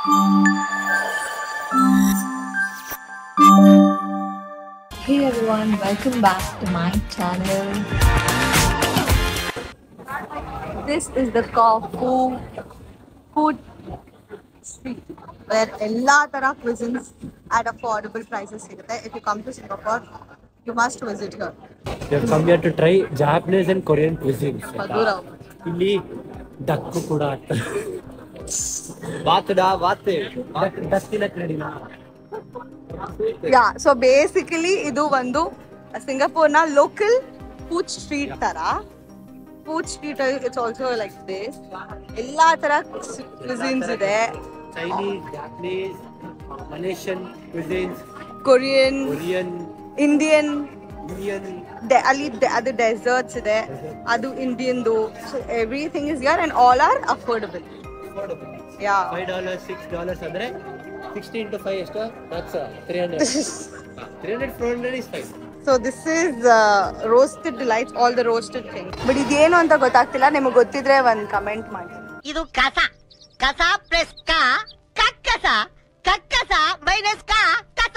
Hey everyone, welcome back to my channel. This is the Corfu food street where ella tara cuisines at affordable prices siಗುತ್ತೆ. If you come to Singapore, you must visit here. We have come here to try Japanese and Korean cuisines. Madura. ಇಲ್ಲಿ deck ಕೂಡ Yeah, so basically idu vandu Singapore na local food street tara. Food street, it's also like this. Ella tara cuisines ide. Chinese, Japanese, Malaysian cuisines, Korean, Indian, ಅಲ್ಲಿ ಅದು deserts ಇದೆ, ಅದು Indian ದು. So everything is here and all are affordable. Yeah $5 $6 ಅಂದ್ರೆ 60 into 5 ಎಷ್ಟು? That's 300. 300 400 is fine. So this is roasted delights, all the roasted thing. But ಇದೇನು ಅಂತ ಗೊತ್ತಾಗ್ತಿಲ್ಲ. ನಿಮಗೆ ಗೊತ್ತಿದ್ರೆ ಒಂದು ಕಮೆಂಟ್ ಮಾಡಿ. ಇದು ಕಸ ಕಸ ಪ್ಲಸ್ ಕಾ ಕಕ್ಕಸ ಕಕ್ಕಸ ಮೈನಸ್ ಕಾ ಕಸ.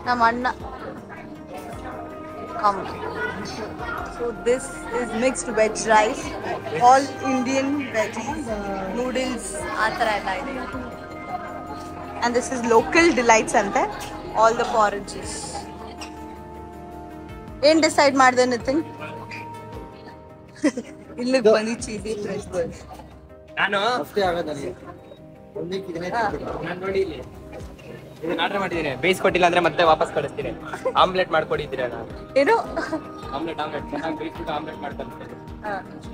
ನಮ್ಮ ಅಣ್ಣ So this is mixed veg rice, all Indian veggies, noodles, athara ella ide. And this is local delights ante, all the porridges. ಏನು ಡಿಸೈಡ್ ಮಾಡಿದೆ ನಿತಿನ್? ಇಲ್ಲಿಗೆ ಬನ್ನಿ ಚೀಸಿ ಫ್ರೆಶ್ ಬರ್ಡ್. ನಾನು ಅಷ್ಟೇ ಆಗೋದಲ್ಲ. ನಾನು ನೋಡಿ ಇಲ್ಲಿ ಇದನ್ನ ಆರ್ಡರ್ ಮಾಡಿದ್ದೀನಿ. ಬೇಯಿಸ್ಕೊಟ್ಟಿಲ್ಲ ಅಂದ್ರೆ ಮತ್ತೆ ವಾಪಸ್ ಕಳಿಸ್ತೀನಿ. ಆಮ್ಲೆಟ್ ಮಾಡ್ಕೊಡಿದ್ದೀರಾ? ಏನು ಆಮ್ಲೆಟ್ ಚೆನ್ನಾಗಿ ಬೇಯಿಸ್ಬಿಟ್ಟು ಆಮ್ಲೆಟ್ ಮಾಡ್ಕೊಳ್ತೀನಿ.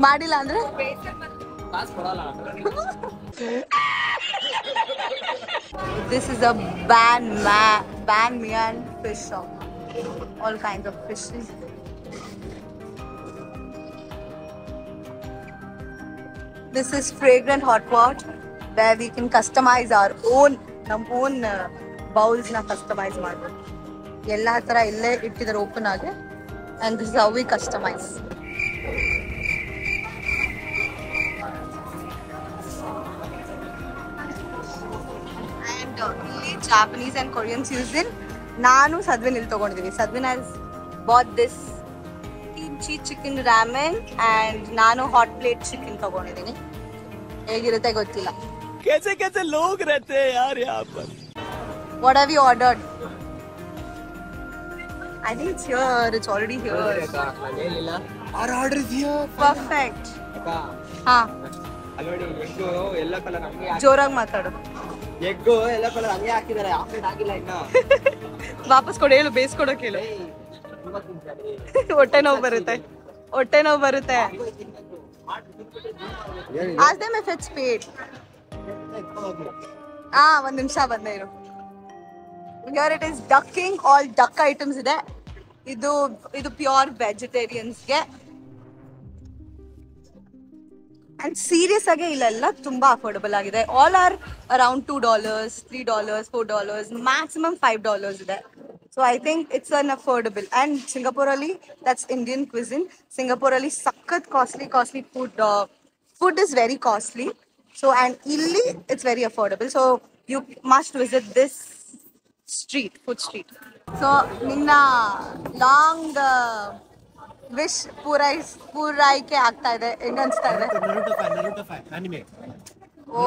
ಮಾಡಿಲ್ಲ ಅಂದ್ರೆ ಕಾಸು ಕೊಡಲ್ಲ. This is a Ban Mian fish shop. All kinds of fishes. This is Fragrant Hot Pot, where we can customize our own bowls na customize ಮಾಡ್ಬೋದು. ಎಲ್ಲ ತರ ಇಲ್ಲೇ ಇಟ್ಟಿದ್ದಾರೆ ಓಪನ್ ಆಗಿ. And this is how we customize. And ಇಲ್ಲಿ Japanese and Korean cuisine ನಾನು ಸದ್ವಿನ್ ಇಲ್ಲಿ ತಗೊಂಡಿದ್ದೀನಿ. ಸದ್ವಿನ್ has bought this kimchi chicken ramen and ನಾನು hot plate chicken ತಗೊಂಡಿದ್ದೀನಿ. ಹೇಗಿರುತ್ತೆ ಗೊತ್ತಿಲ್ಲ. कैसे कैसे लोग रहते हैं यार यहाँ पर. What have you ordered? I think it's here. It's already here. Our order is here. Perfect. ಹಾ, ಅಲ್ಲಿ ನೋಡಿ ಎಗ್ಗು ಎಲ್ಲೋ ಕಲರ್ ಹಂಗೆ ಜೋರಾಗಿ ಮಾತಾಡು. ಎಗ್ಗು ಎಲ್ಲೋ ಕಲರ್ ಹಂಗೆ ಹಾಕಿದ್ದಾರೆ. ಆಮ್ಲೆಟ್ ಆಗಿಲ್ಲ ಇನ್ನು. ವಾಪಸ್ ಕೊಡು, ಹೇಳು, ಬೇಯಿಸ್ಕೊಡೋಕೆ ಹೇಳು. ಹೊಟ್ಟೆ ನೋವು ಬರುತ್ತೆ. Ask them if it's paid. ಒಂದ್ ನಿಮಿಷ ಬಂದೆ ಇರು. Here it is ducking, all duck items ಇದೆ. ಇದು ಪ್ಯೂರ್ ವೆಜಿಟೇರಿಯನ್ಸ್ಗೆ. ಅಂಡ್ ಸೀರಿಯಸ್ ಆಗಿ ಇಲ್ಲೆಲ್ಲ ತುಂಬಾ ಅಫೋರ್ಡಬಲ್ ಆಗಿದೆ. ಆಲ್ ಆರ್ ಅರೌಂಡ್ $2, $3, $4, ಮ್ಯಾಕ್ಸಿಮಮ್ $5 ಇದೆ. So I think it's an affordable. And Singapore ali, that's Indian cuisine. Singapore ali sakkat costly food. Food is very costly. So and illi it's very affordable. So you must visit this food street. So ninna long wish ಪೂರೈಕೆ ಆಗ್ತಾ ಇದೆ. ಹೆಂಗ ಅನ್ಸ್ತಾ ಇದೆ? Naruto fan anime. ಓ,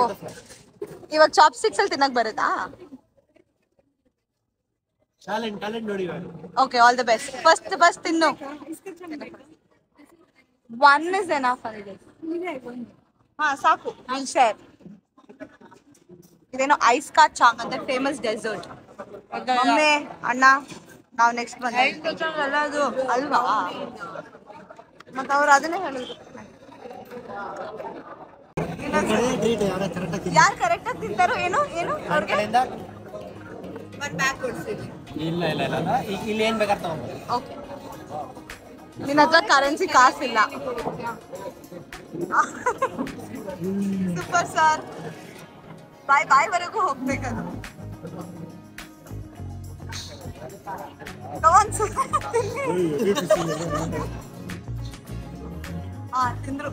ಇವಾಗ ಚಾಪ್ಸ್ಟಿಕ್ಸ್ ಅಲ್ಲಿ ತಿನ್ನಕ್ ಬರುತ್ತಾ? Talent ನೋಡಿ. Okay, all the best. First ತಿನ್ನು. One is enough for this. ಹಾ ಸಾಕು, I'll share. ಇದೇನೋ ಐಸ್ ಕಾ ಚಾಂಗ್ ಅಂತ ಫೇಮಸ್ ಡೆಸರ್ಟ್. ಒಮ್ಮೆ ಅಣ್ಣ ನಾವು ನೆಕ್ಸ್ಟ್ ಬಂದ ಅದು ಅಲ್ವಾ? ಮತ್ತೆ ಅವ್ರು ಅದನ್ನೇ ಹೇಳಿದ್ರು. ಯಾರು ಕರೆಕ್ಟ್ ಆಗಿ ತಿಂತಾರೋ ಏನೋ ಅವ್ರಿಗೆ ಒಂದು ಬ್ಯಾಗ್ ಕೊಡ್ತೀವಿ. ಇಲ್ಲ ಇಲ್ಲಿ ಏನ್ ಬೇಕಾದ್ರೆ ತಗೊಂಡು. ಓಕೆ, ನಿನ್ನ ಹತ್ರ ಕರೆನ್ಸಿ ಕಾಸಿಲ್ಲ. Super sir. ಬಾಯ್ ವರೆಗೂ ಹೋಗ್ಬೇಕದು. ತಿಂದ್ರು.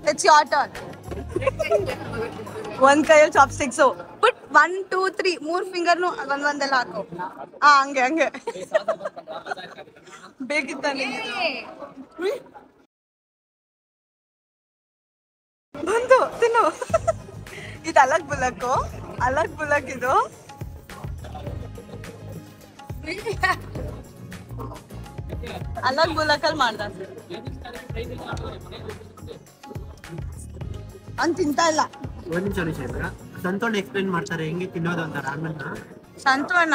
It's your turn. ಒಂದ್ ಕೈಯಲ್ಲಿ ಚಾಪ್ಸ್ಟಿಕ್ಸು ಬಟ್ 1 2 3 3 ಫಿಂಗರ್ನು ಒಂದೆಲ್ಲ ಹಾಕು. ಹಂಗೆ ಬೇಕಿತ್ತ ನಿಂಗೆ? ಬಂದು ತಿನ್ನು. ಇದು ಅಲಗ್ ಬುಲಕ್ ಇದು. ಅಲಗ್ ಬುಲಕಲ್ಲಿ ಮಾಡ್ದ ಅವ್ನು ತಿಂತಾ ಇಲ್ಲ. ಒಂದ್ ನಿಮಿಷ ಸಂತೋಣ ಎಕ್ಸ್ಪ್ಲೈನ್ ಮಾಡ್ತಾರೆ ಹೆಂಗೆ ತಿನ್ನೋದು ಅಂತ ರಾಮನ್. ಸಂತೋಣ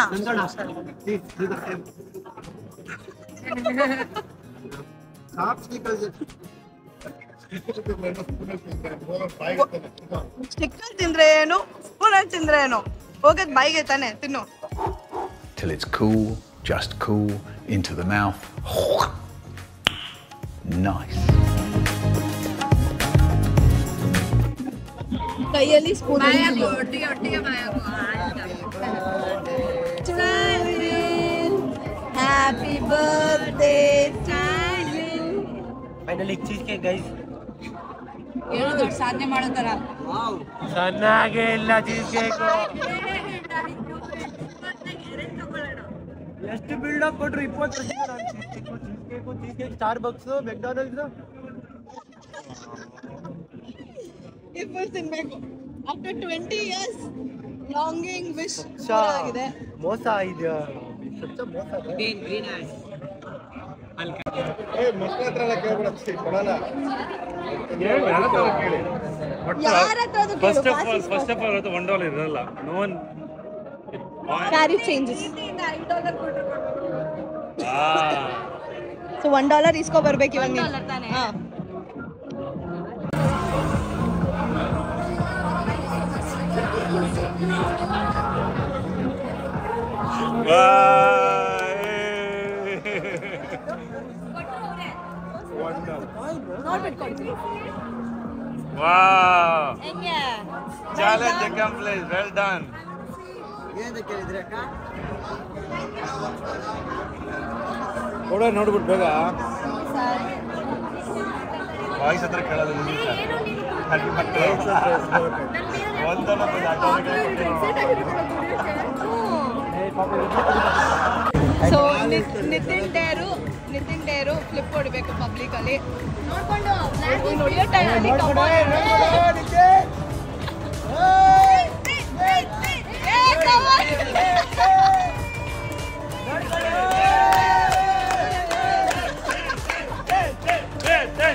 ಸ್ಟಿಕ್ಕರ್ ತಿಂದ್ರೆ ಏನು, ಸ್ಪೂನಲ್ಲಿ ತಿಂದ್ರೆ ಏನು, ಹೋಗದ್ ಬಾಯಿಗೆ ತಾನೆ ತಿನ್ನು. Till it's cool, just cool, into the mouth. Nice. ಕೈಯಲ್ಲಿ spoon. Happy birthday. Finally cheese cake guys. ಏನು ದೊಡ್ಡ ಸಾಧನೆ ಮಾಡೋ ತರ. ಚೆನ್ನಾಗೇ ಇಲ್ಲ ಚೀಸ್ ಕೇಕ್. ಎಷ್ಟು ಬಿಲ್ಡಪ್ ಕೊಟ್ರು 20 ಚೀಸ್ ಕೇಕ್ ಸ್ಟಾರ್ಬಕ್ಸ್ ಮೆಕ್ಡೊನಾಲ್ಡ್ಸ್ ಇಬ್ಬರು ತಿನ್ಬೇಕು. ಆಫ್ಟರ್ 20 years ಲಾಂಗಿಂಗ್ ವಿಶ್ ಆಗಿದೆ. ಮೋಸ ಇದು ಸಚ್ಚ ಮೋಸ. ಫಸ್ಟ್ ಆಫ್ ಆಲ್ ಅದು $1 ಇರಲ್ಲ. No one carry changes. So $1 ಇಸ್ಕೊ ಬರ್ಬೇಕು ಇವಾಗ ನೀನು. ಹಾ Wow! Challenge accomplished. Well done. ನೋಡ್ಬಿಟ್ಟು ಬೇಗ ವಾಯ್ಸ್ ಹತ್ರ ಕೇಳೋದು. ಸೊ ನಿತಿನ್ ಡೇರು ಫ್ಲಿಪ್ ಹೊಡಿಬೇಕು ಪಬ್ಲಿಕ್ ಅಲ್ಲಿ ನೋಡ್ಕೊಂಡು ಹೊಡಿಯೋ ಟೈಮಲ್ಲಿ Hey,